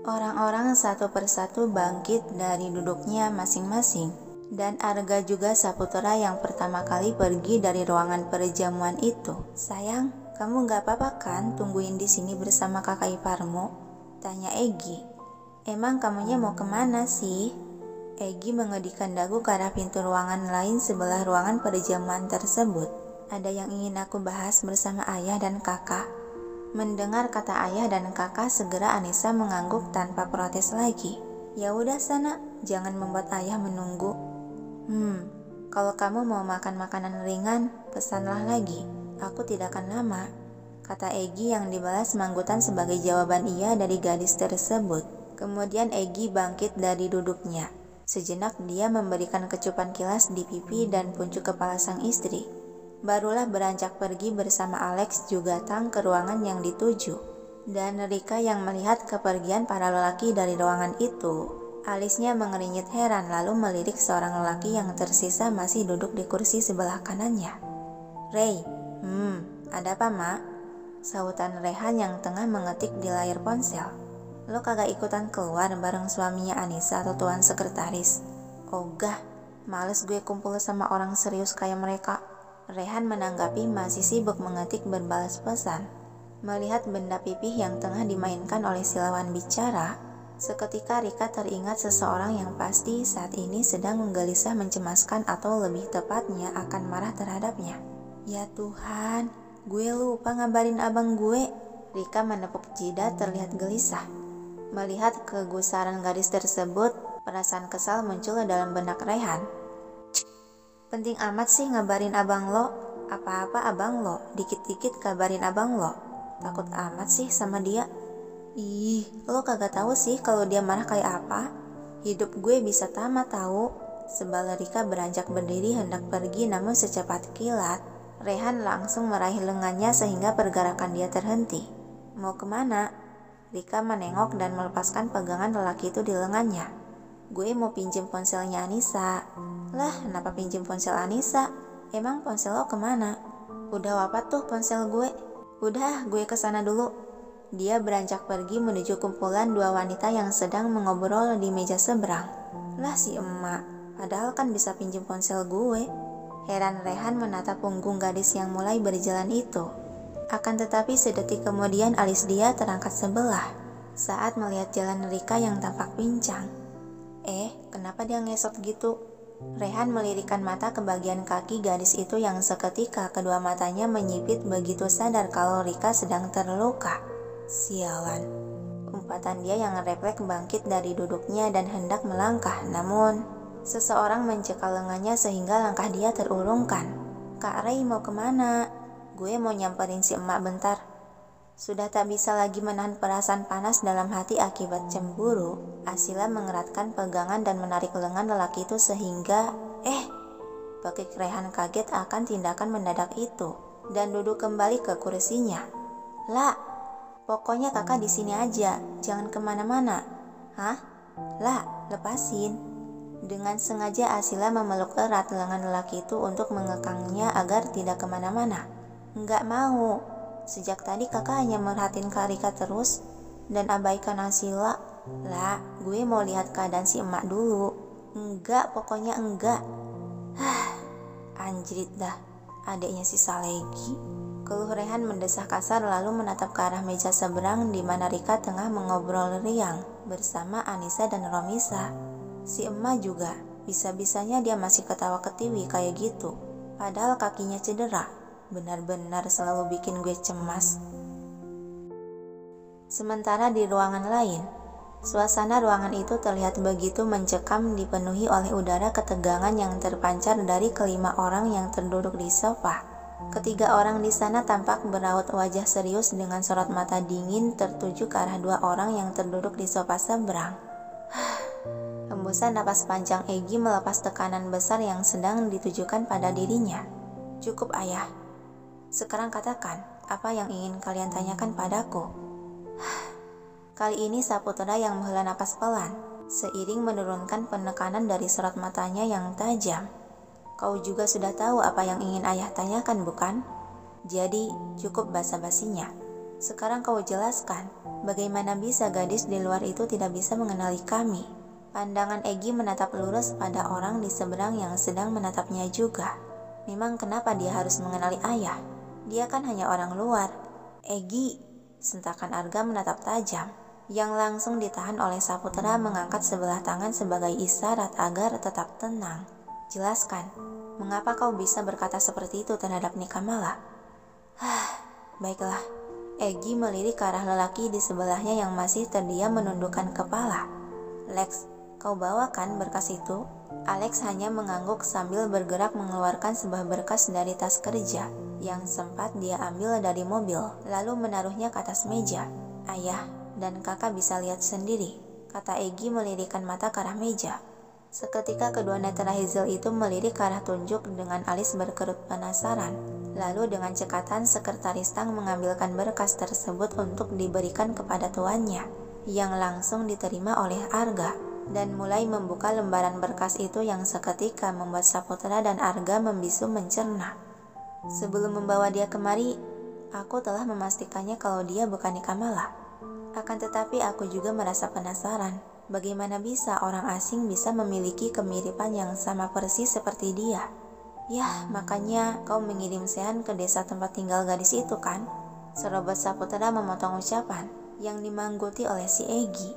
Orang-orang satu persatu bangkit dari duduknya masing-masing, dan Arga juga Saputra yang pertama kali pergi dari ruangan perjamuan itu. "Sayang, kamu gak apa-apa kan tungguin di sini bersama kakak iparmu?" tanya Egi. "Emang kamunya mau kemana sih?" Egi mengedihkan dagu ke arah pintu ruangan lain sebelah ruangan perjamuan tersebut. "Ada yang ingin aku bahas bersama ayah dan kakak." Mendengar kata ayah dan kakak, segera Anissa mengangguk tanpa protes lagi. "Ya udah sana, jangan membuat ayah menunggu." Kalau kamu mau makan makanan ringan, pesanlah lagi. Aku tidak akan lama," kata Egi yang dibalas manggutan sebagai jawaban iya dari gadis tersebut. Kemudian Egi bangkit dari duduknya. Sejenak dia memberikan kecupan kilas di pipi dan puncuk kepala sang istri. Barulah beranjak pergi bersama Alex juga datang ke ruangan yang dituju. Dan Rika yang melihat kepergian para lelaki dari ruangan itu, alisnya mengernyit heran lalu melirik seorang lelaki yang tersisa masih duduk di kursi sebelah kanannya. "Ray, ada apa, Mak?" Sahutan Rehan yang tengah mengetik di layar ponsel. "Lo kagak ikutan keluar bareng suaminya Anissa atau tuan sekretaris?" "Ogah, males gue kumpul sama orang serius kayak mereka." Rehan menanggapi masih sibuk mengetik berbalas pesan. Melihat benda pipih yang tengah dimainkan oleh si lawan bicara, seketika Rika teringat seseorang yang pasti saat ini sedang menggelisah mencemaskan atau lebih tepatnya akan marah terhadapnya. "Ya Tuhan, gue lupa ngabarin abang gue." Rika menepuk jidat terlihat gelisah. Melihat kegusaran gadis tersebut, perasaan kesal muncul dalam benak Rehan. "Penting amat sih ngabarin abang lo. Apa-apa abang lo, dikit-dikit kabarin abang lo. Takut amat sih sama dia. Ih, lo kagak tahu sih kalau dia marah kayak apa. Hidup gue bisa tamat tahu." Sebal Rika beranjak berdiri hendak pergi, namun secepat kilat Rehan langsung meraih lengannya sehingga pergerakan dia terhenti. "Mau kemana?" Rika menengok dan melepaskan pegangan lelaki itu di lengannya. "Gue mau pinjem ponselnya Anissa." "Lah, kenapa pinjem ponsel Anissa? Emang ponsel lo kemana?" "Udah wafat tuh ponsel gue." "Udah, gue kesana dulu." Dia beranjak pergi menuju kumpulan dua wanita yang sedang mengobrol di meja seberang. "Lah si emak, padahal kan bisa pinjem ponsel gue." Heran Rehan menatap punggung gadis yang mulai berjalan itu. Akan tetapi sedetik kemudian alis dia terangkat sebelah saat melihat jalan Rika yang tampak pincang. Kenapa dia ngesot gitu? Rehan melirikkan mata ke bagian kaki gadis itu yang seketika kedua matanya menyipit begitu sadar kalau Rika sedang terluka. "Sialan." Umpatan dia yang refleks bangkit dari duduknya dan hendak melangkah, namun seseorang mencekal lengannya sehingga langkah dia terurungkan. "Kak Ray mau kemana?" "Gue mau nyamperin si emak bentar." Sudah tak bisa lagi menahan perasaan panas dalam hati akibat cemburu, Asila mengeratkan pegangan dan menarik lengan lelaki itu sehingga Bakik Rehan kaget akan tindakan mendadak itu dan duduk kembali ke kursinya. "La, pokoknya kakak di sini aja, jangan kemana-mana." "Hah? La, lepasin." Dengan sengaja Asila memeluk erat lengan lelaki itu untuk mengekangnya agar tidak kemana-mana. "Nggak mau. Sejak tadi kakak hanya merhatiin Kak Rika terus dan abaikan Asila." "Lah, gue mau lihat keadaan si emak dulu." "Enggak, pokoknya enggak." Anjrit dah, adiknya si Salegi. Keluh Rehan mendesah kasar lalu menatap ke arah meja seberang di mana Rika tengah mengobrol riang bersama Anissa dan Romisa. Si emak juga, bisa-bisanya dia masih ketawa ketiwi kayak gitu, padahal kakinya cedera. Benar-benar selalu bikin gue cemas. Sementara di ruangan lain, suasana ruangan itu terlihat begitu mencekam, dipenuhi oleh udara ketegangan yang terpancar dari kelima orang yang terduduk di sofa. Ketiga orang di sana tampak beraut wajah serius dengan sorot mata dingin tertuju ke arah dua orang yang terduduk di sofa seberang. Hembusan napas panjang Egi melepas tekanan besar yang sedang ditujukan pada dirinya. "Cukup ayah. Sekarang katakan, apa yang ingin kalian tanyakan padaku?" Kali ini Saputra yang menghela napas pelan, seiring menurunkan penekanan dari sorot matanya yang tajam. "Kau juga sudah tahu apa yang ingin ayah tanyakan, bukan? Jadi, cukup basa-basinya. Sekarang kau jelaskan, bagaimana bisa gadis di luar itu tidak bisa mengenali kami? Pandangan Egy menatap lurus pada orang di seberang yang sedang menatapnya juga. Memang kenapa dia harus mengenali ayah? Dia kan hanya orang luar. Egy, sentakan Arga menatap tajam, yang langsung ditahan oleh Saputra mengangkat sebelah tangan sebagai isyarat agar tetap tenang. Jelaskan, mengapa kau bisa berkata seperti itu terhadap Nikamala? Baiklah. Egy melirik ke arah lelaki di sebelahnya yang masih terdiam menundukkan kepala. Lex, kau bawakan berkas itu? Alex hanya mengangguk sambil bergerak mengeluarkan sebuah berkas dari tas kerja yang sempat dia ambil dari mobil, lalu menaruhnya ke atas meja. Ayah dan kakak bisa lihat sendiri, kata Egy melirikkan mata ke arah meja. Seketika kedua netra Hazel itu melirik ke arah tunjuk dengan alis berkerut penasaran. Lalu dengan cekatan sekretaris Tang mengambilkan berkas tersebut untuk diberikan kepada tuannya, yang langsung diterima oleh Arga, dan mulai membuka lembaran berkas itu yang seketika membuat Saputra dan Arga membisu mencerna. Sebelum membawa dia kemari, aku telah memastikannya kalau dia bukan Nikamala. Akan tetapi aku juga merasa penasaran, bagaimana bisa orang asing bisa memiliki kemiripan yang sama persis seperti dia. Yah, makanya kau mengirim Sean ke desa tempat tinggal gadis itu kan? Serobot Saputra memotong ucapan yang dimangguti oleh si Egy.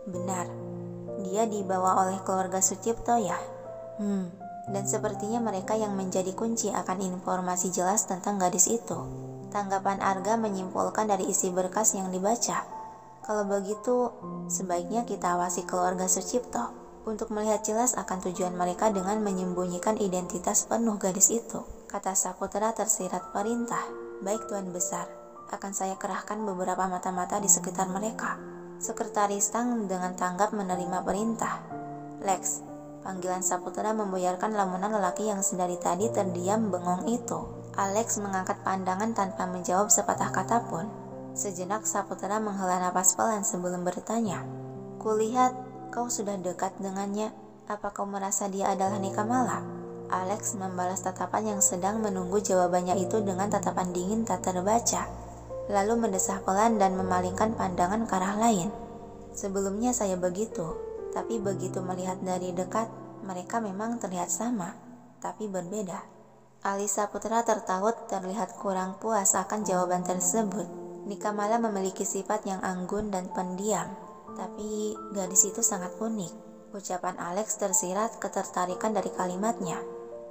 Benar, dia dibawa oleh keluarga Sucipto ya? Dan sepertinya mereka yang menjadi kunci akan informasi jelas tentang gadis itu. Tanggapan Arga menyimpulkan dari isi berkas yang dibaca. Kalau begitu, sebaiknya kita awasi keluarga Sucipto untuk melihat jelas akan tujuan mereka dengan menyembunyikan identitas penuh gadis itu, kata Saputra tersirat perintah. Baik Tuan Besar, akan saya kerahkan beberapa mata-mata di sekitar mereka. Sekretaris Tang dengan tanggap menerima perintah. Lex, panggilan Saputra membuyarkan lamunan lelaki yang sedari tadi terdiam bengong itu. Alex mengangkat pandangan tanpa menjawab sepatah kata pun. Sejenak Saputra menghela napas pelan sebelum bertanya. Kulihat kau sudah dekat dengannya. Apa kau merasa dia adalah Nikamala? Alex membalas tatapan yang sedang menunggu jawabannya itu dengan tatapan dingin tak terbaca. Lalu mendesah pelan dan memalingkan pandangan ke arah lain. Sebelumnya saya begitu, tapi begitu melihat dari dekat, mereka memang terlihat sama, tapi berbeda. Alis Saputra tertaut terlihat kurang puas akan jawaban tersebut. Nikamala memiliki sifat yang anggun dan pendiam. Tapi gadis itu sangat unik. Ucapan Alex tersirat ketertarikan dari kalimatnya.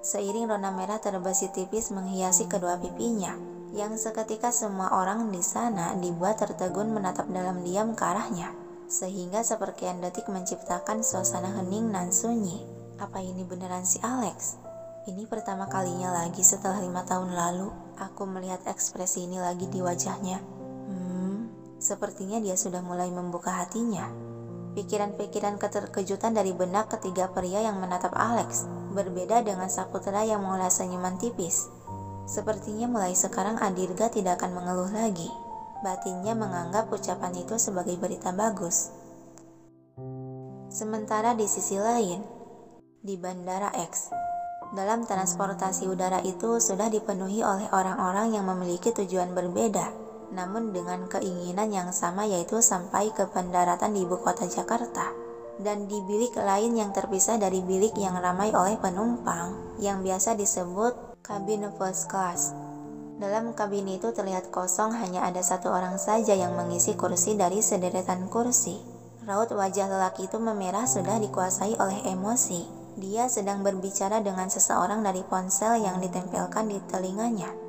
Seiring rona merah terbesit tipis menghiasi kedua pipinya, yang seketika semua orang di sana dibuat tertegun menatap dalam diam ke arahnya, sehingga seperkian detik menciptakan suasana hening nan sunyi. Apa ini beneran si Alex? Ini pertama kalinya lagi setelah 5 tahun lalu aku melihat ekspresi ini lagi di wajahnya. Sepertinya dia sudah mulai membuka hatinya. Pikiran-pikiran keterkejutan dari benak ketiga pria yang menatap Alex berbeda dengan Saputra yang mengulas senyuman tipis. Sepertinya mulai sekarang Adirga tidak akan mengeluh lagi. Batinnya menganggap ucapan itu sebagai berita bagus. Sementara di sisi lain, di Bandara X, dalam transportasi udara itu sudah dipenuhi oleh orang-orang yang memiliki tujuan berbeda, namun dengan keinginan yang sama, yaitu sampai ke pendaratan di ibu kota Jakarta. Dan di bilik lain yang terpisah dari bilik yang ramai oleh penumpang, yang biasa disebut kabin first class. Dalam kabin itu terlihat kosong, hanya ada satu orang saja yang mengisi kursi dari sederetan kursi. Raut wajah lelaki itu memerah, sudah dikuasai oleh emosi. Dia sedang berbicara dengan seseorang dari ponsel yang ditempelkan di telinganya.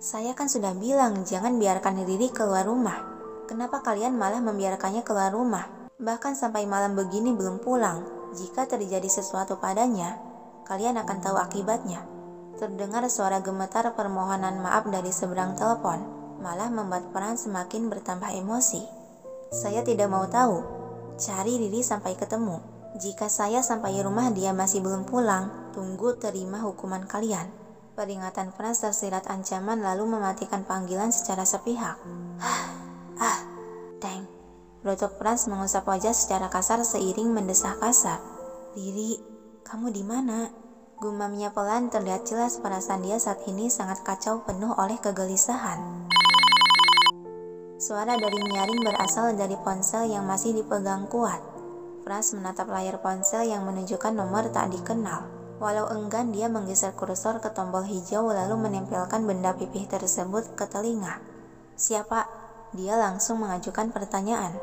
Saya kan sudah bilang jangan biarkan Riri keluar rumah. Kenapa kalian malah membiarkannya keluar rumah? Bahkan sampai malam begini belum pulang. Jika terjadi sesuatu padanya, kalian akan tahu akibatnya. Terdengar suara gemetar permohonan maaf dari seberang telepon, malah membuat Pran semakin bertambah emosi. Saya tidak mau tahu. Cari Riri sampai ketemu. Jika saya sampai rumah dia masih belum pulang, tunggu terima hukuman kalian. Peringatan Frans tersirat ancaman lalu mematikan panggilan secara sepihak. Dang. Lutut Frans mengusap wajah secara kasar seiring mendesah kasar. Riri, kamu di mana? Gumamnya pelan, terlihat jelas perasaan dia saat ini sangat kacau penuh oleh kegelisahan. Suara dari menyaring berasal dari ponsel yang masih dipegang kuat. Frans menatap layar ponsel yang menunjukkan nomor tak dikenal. Walau enggan, dia menggeser kursor ke tombol hijau lalu menempelkan benda pipih tersebut ke telinga. "Siapa?" Dia langsung mengajukan pertanyaan.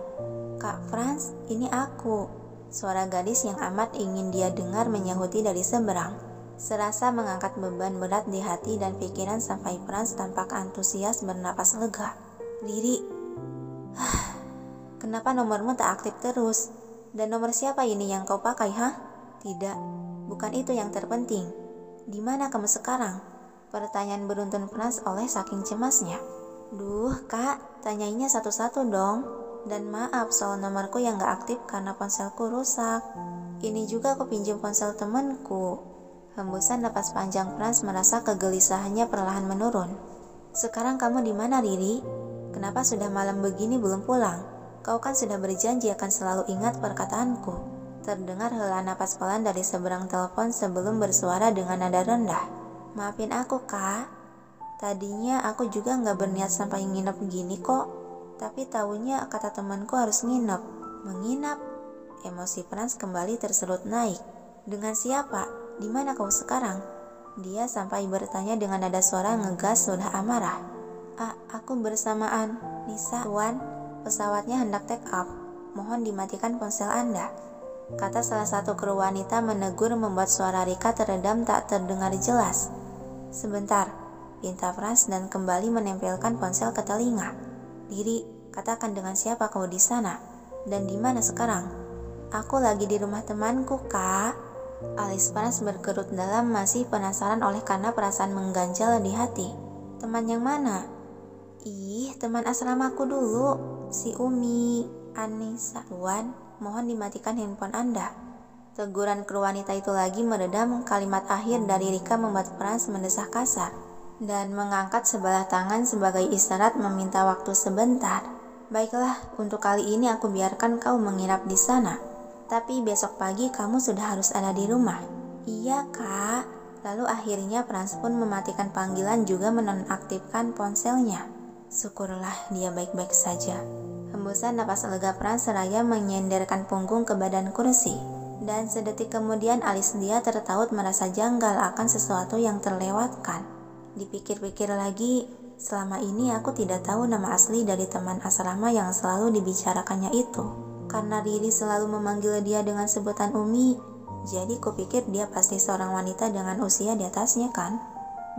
"Kak Frans, ini aku." Suara gadis yang amat ingin dia dengar menyahuti dari seberang. Serasa mengangkat beban berat di hati dan pikiran sampai Frans tampak antusias bernapas lega. "Riri, kenapa nomormu tak aktif terus? Dan nomor siapa ini yang kau pakai, hah?" "Tidak, bukan itu yang terpenting. Di mana kamu sekarang?" Pertanyaan beruntun Frans oleh saking cemasnya. "Duh, Kak, tanyainnya satu-satu dong. Dan maaf soal nomorku yang gak aktif karena ponselku rusak. Ini juga aku pinjam ponsel temanku." Hembusan napas panjang Frans merasa kegelisahannya perlahan menurun. "Sekarang kamu di mana, Riri? Kenapa sudah malam begini belum pulang? Kau kan sudah berjanji akan selalu ingat perkataanku." Terdengar hela napas pelan dari seberang telepon sebelum bersuara dengan nada rendah. "Maafin aku, Kak. Tadinya aku juga gak berniat sampai nginep gini kok. Tapi taunya kata temanku harus nginep." "Menginap?" Emosi Frans kembali terserut naik. "Dengan siapa? Di mana kau sekarang?" Dia sampai bertanya dengan nada suara ngegas sudah amarah. Aku bersamaan Nisa, Tuan. Pesawatnya hendak take off. Mohon dimatikan ponsel Anda." Kata salah satu kru wanita menegur membuat suara Rika teredam tak terdengar jelas. "Sebentar," pinta Frans dan kembali menempelkan ponsel ke telinga. "Riri, katakan dengan siapa kau di sana? Dan di mana sekarang?" "Aku lagi di rumah temanku, Kak." Alis Frans berkerut dalam, masih penasaran oleh karena perasaan mengganjal di hati. "Teman yang mana?" "Ih, teman asramaku dulu, si Umi." "Anissa, Tuan, mohon dimatikan handphone Anda." Teguran kru wanita itu lagi meredam. Kalimat akhir dari Rika membuat Frans mendesah kasar dan mengangkat sebelah tangan sebagai isyarat meminta waktu sebentar. "Baiklah, untuk kali ini aku biarkan kau menginap di sana. Tapi besok pagi kamu sudah harus ada di rumah." "Iya, Kak." Lalu akhirnya Frans pun mematikan panggilan juga menonaktifkan ponselnya. Syukurlah dia baik-baik saja. Hembusan napas lega Frans seraya menyenderkan punggung ke badan kursi. Dan sedetik kemudian alis dia tertaut merasa janggal akan sesuatu yang terlewatkan. Dipikir-pikir lagi, selama ini aku tidak tahu nama asli dari teman asrama yang selalu dibicarakannya itu. Karena Riri selalu memanggil dia dengan sebutan Umi, jadi kupikir dia pasti seorang wanita dengan usia di atasnya kan.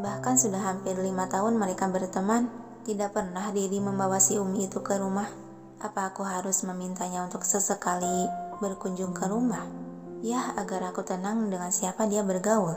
Bahkan sudah hampir 5 tahun mereka berteman, tidak pernah Riri membawa si Umi itu ke rumah. Apa aku harus memintanya untuk sesekali berkunjung ke rumah? Ya, agar aku tenang dengan siapa dia bergaul.